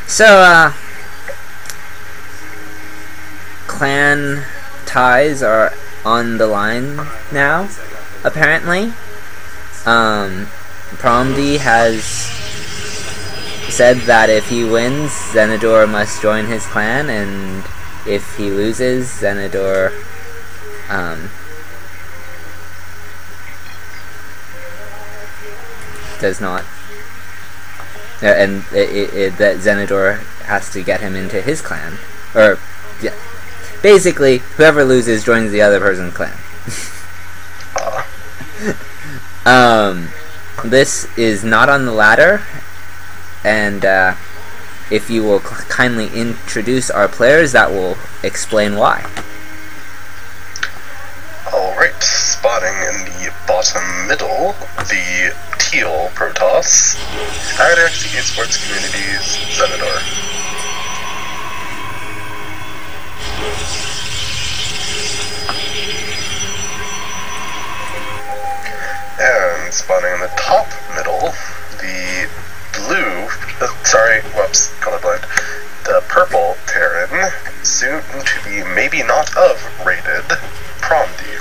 So, clan ties are on the line now, apparently. Promdi has said that if he wins, Zenidor must join his clan, and if he loses, Zenidor, does not. And that Zenidor has to get him into his clan. Or, yeah. Basically, whoever loses joins the other person's clan. This is not on the ladder, and if you will kindly introduce our players, that will explain why. Alright, spotting in the bottom middle, the teal Protoss, IRC Esports Communities, Zenidor. And spawning in the top middle, the blue, whoops, colorblind, the purple Terran, soon to be maybe not of rated, Promdi.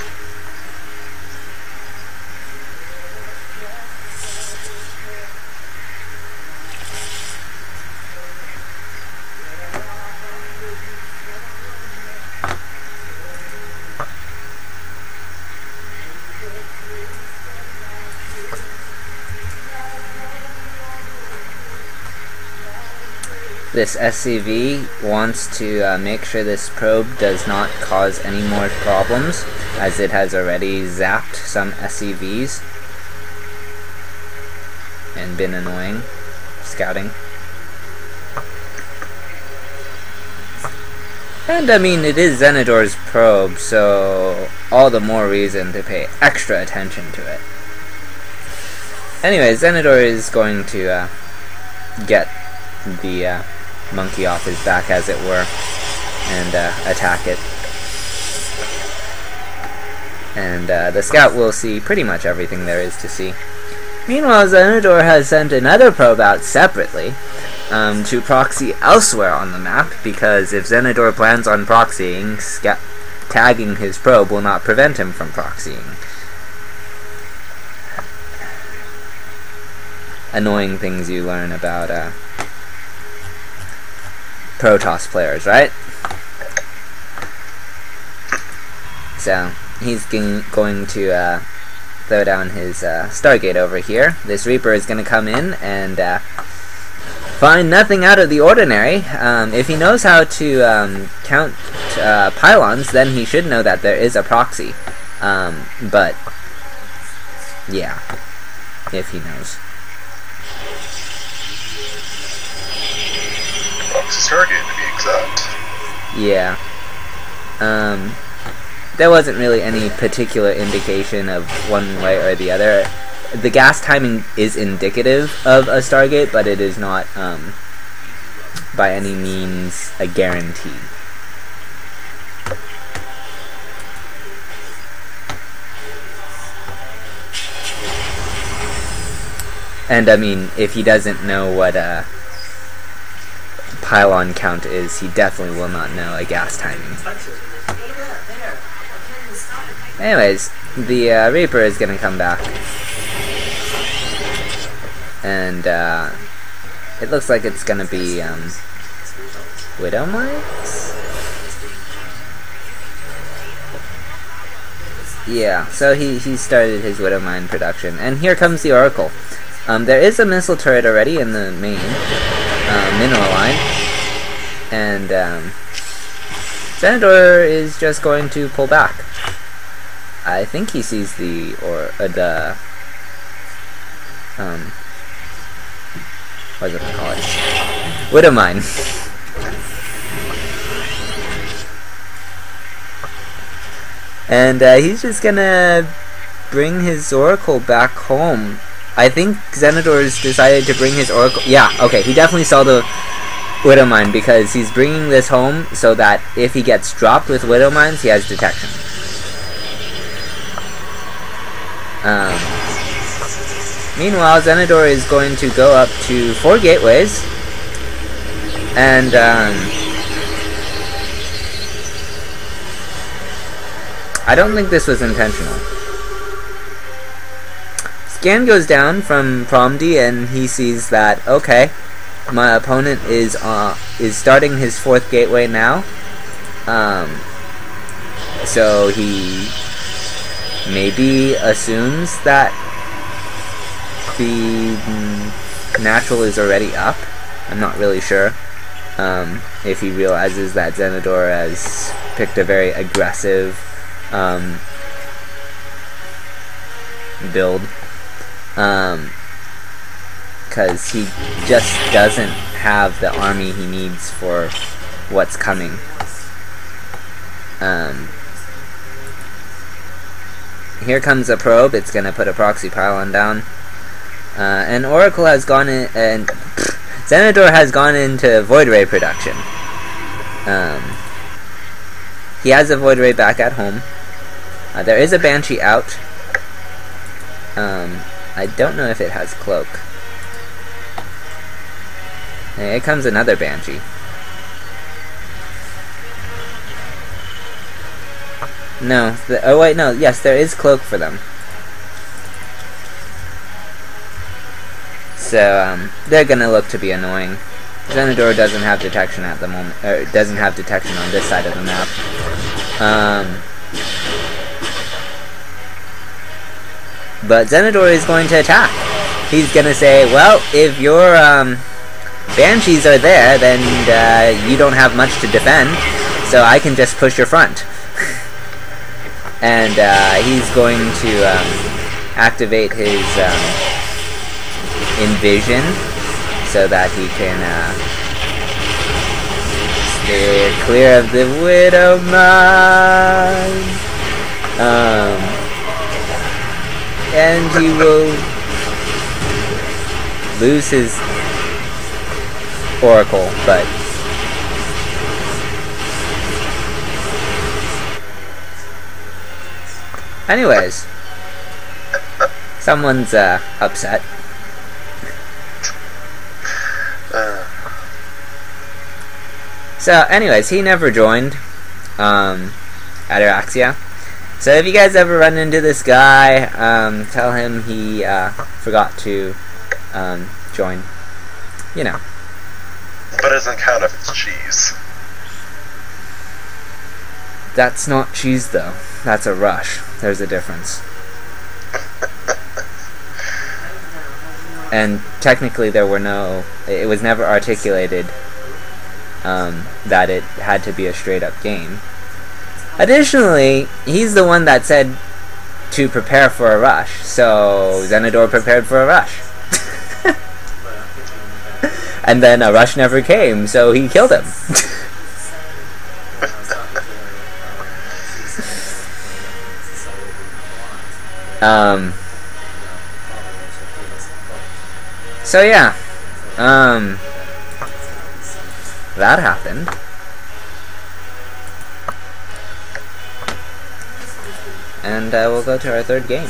This SCV wants to make sure this probe does not cause any more problems, as it has already zapped some SCVs and been annoying scouting. And I mean, it is Zenidor's probe, so all the more reason to pay extra attention to it. Anyway, Zenidor is going to get the monkey off his back, as it were, and attack it. And the scout will see pretty much everything there is to see. Meanwhile, Zenidor has sent another probe out separately to proxy elsewhere on the map, because if Zenidor plans on proxying, tagging his probe will not prevent him from proxying. Annoying things you learn about Protoss players, right? So, he's going to throw down his Stargate over here. This Reaper is going to come in and find nothing out of the ordinary. If he knows how to count pylons, then he should know that there is a proxy. But, yeah, if he knows. Stargate, to be exact. Yeah. There wasn't really any particular indication of one way or the other. The gas timing is indicative of a Stargate, but it is not, by any means, a guarantee. And, I mean, if he doesn't know what, pylon count is, he definitely will not know a gas timing. Anyways, the Reaper is gonna come back, and it looks like it's gonna be Widow Mines? Yeah, so he started his Widow Mine production, and here comes the Oracle. There is a missile turret already in the main mineral line, and Zenidor is just going to pull back. I think he sees the what does it call it? Widow Mine. And he's just gonna bring his Oracle back home. I think Zenidor's decided to bring his Oracle. Yeah, okay, he definitely saw the Widow Mine, because he's bringing this home so that if he gets dropped with Widow Mines, he has detection. Meanwhile, Zenidor is going to go up to 4 gateways And I don't think this was intentional. Scan goes down from Promdi, and he sees that, okay, my opponent is starting his 4th gateway now. So he maybe assumes that the natural is already up. I'm not really sure. If he realizes that Zenidor has picked a very aggressive build, because he just doesn't have the army he needs for what's coming. Here comes a probe. It's gonna put a proxy pylon down, and Oracle has gone in, and Zenidor has gone into Void Ray production. He has a Void Ray back at home. There is a Banshee out. I don't know if it has Cloak. Here comes another Banshee. No. Oh wait, no. Yes, there is Cloak for them. So, they're gonna look to be annoying. Zenidor doesn't have detection at the moment, or doesn't have detection on this side of the map. But Zenidor is going to attack. He's gonna say, well, if your Banshees are there, then you don't have much to defend, so I can just push your front. And he's going to activate his Envision so that he can steer clear of the Widow Mine. And he will lose his Oracle, but anyways, someone's upset. So anyways, he never joined Ataraxia. So if you guys ever run into this guy, tell him he forgot to join. You know. But it doesn't count if it's cheese. That's not cheese, though. That's a rush. There's a difference. And technically there were no... It was never articulated that it had to be a straight-up game. Additionally, he's the one that said to prepare for a rush. So Zenidor prepared for a rush. And then a rush never came, so he killed him. So yeah, that happened. And we'll go to our third game.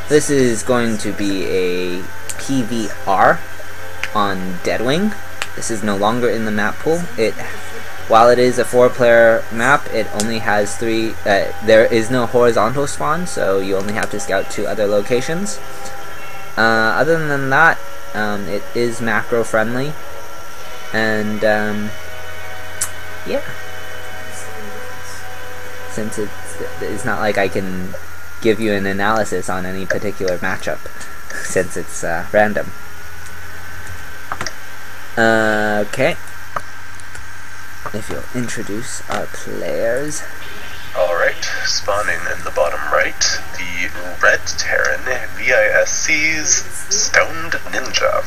This is going to be a PVR on Deadwing. This is no longer in the map pool. While it is a 4-player map, it only has 3. There is no horizontal spawn, so you only have to scout 2 other locations. Other than that, it is macro friendly, and yeah. Since it's not like I can give you an analysis on any particular matchup, since it's random. Okay. If you'll introduce our players. Alright, spawning in the bottom right, the Red Terran VISC's Stoned Ninja.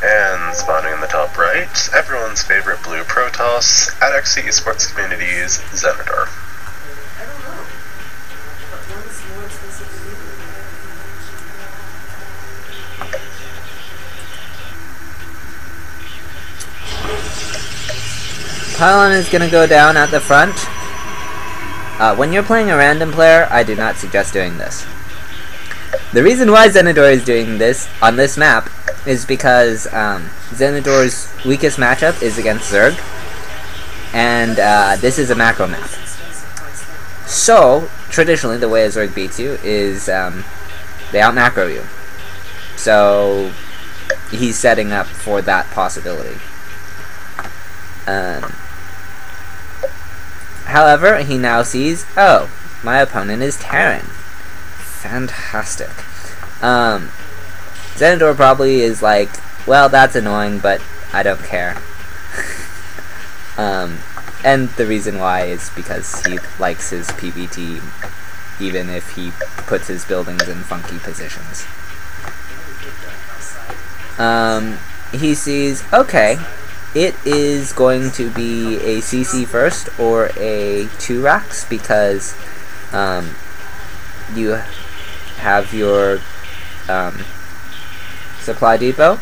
And spawning in the top right, everyone's favorite blue Protoss, Ataraxia Esports Community's Zenidor. Pylon is gonna go down at the front. When you're playing a random player, I do not suggest doing this. The reason why Zenidor is doing this on this map is because Zenidor's weakest matchup is against Zerg, and this is a macro map. So, traditionally, the way a Zerg beats you is they out-macro you. So, he's setting up for that possibility. However, he now sees, oh, my opponent is Terran. Fantastic. Zenidor probably is like, well, that's annoying, but I don't care. And the reason why is because he likes his PvT, even if he puts his buildings in funky positions. He sees, okay, it is going to be a CC first or a 2 racks because you have your supply depot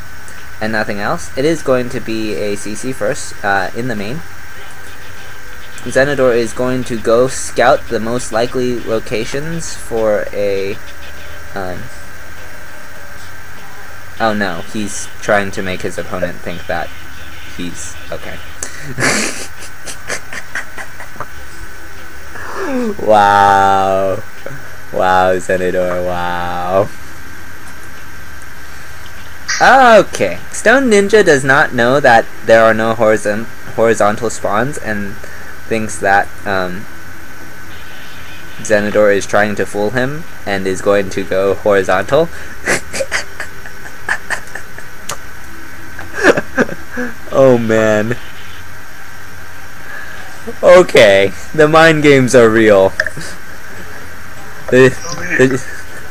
and nothing else. It is going to be a CC first in the main. Zenidor is going to go scout the most likely locations for a oh no, he's trying to make his opponent think that he's okay. Wow. Wow, Zenidor, wow. Okay, Stone Ninja does not know that there are no horizontal spawns and thinks that Zenidor is trying to fool him and is going to go horizontal. Oh man. Okay, the mind games are real. The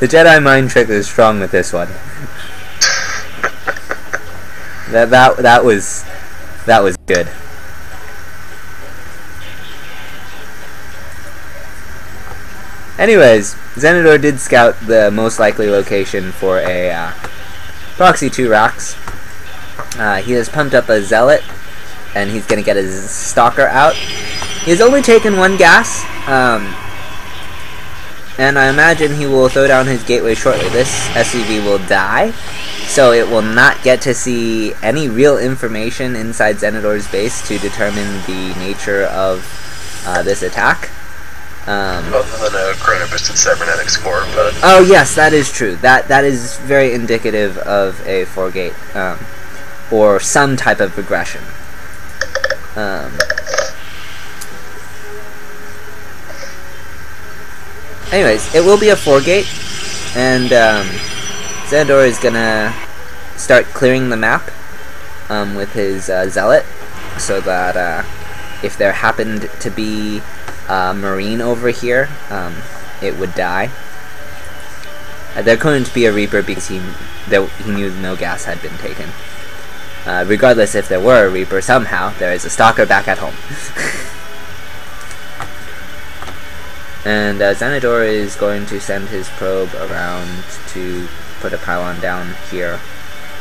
Jedi mind trick is strong with this one. That was good. Anyways, Zenidor did scout the most likely location for a proxy 2 racks. He has pumped up a zealot, and he's gonna get his stalker out. He's only taken 1 gas, and I imagine he will throw down his gateway shortly. This SCV will die, so it will not get to see any real information inside Zenidor's base to determine the nature of this attack. Other than a chrono-boosted cybernetics core, but... Oh yes, that is true. That is very indicative of a 4-gate, or some type of regression. Anyways, it will be a 4-gate, and Zenidor is gonna start clearing the map with his zealot, so that if there happened to be a marine over here, it would die. There couldn't be a Reaper because he knew no gas had been taken. Regardless if there were a Reaper, somehow there is a Stalker back at home. And Zenidor is going to send his probe around to put a pylon down here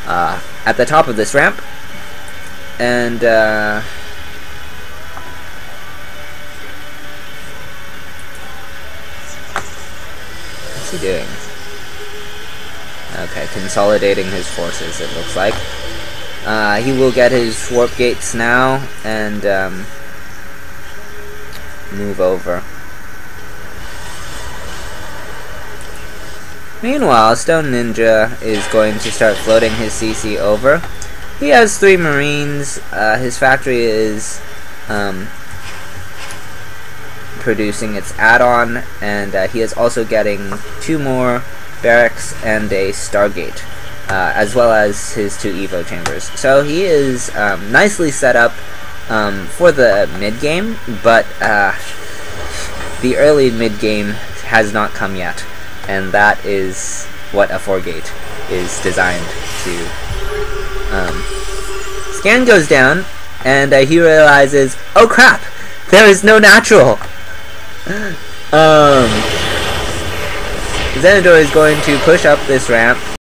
at the top of this ramp. And what's he doing? Okay, consolidating his forces, it looks like. He will get his warp gates now and move over. Meanwhile, Stone Ninja is going to start floating his CC over. He has 3 Marines. His factory is producing its add-on, and he is also getting 2 more barracks and a Stargate, as well as his 2 Evo chambers. So he is nicely set up for the mid-game, but the early mid-game has not come yet. And that is what a 4-gate is designed to. Scan goes down, and he realizes, oh crap, there is no natural. Zenidor is going to push up this ramp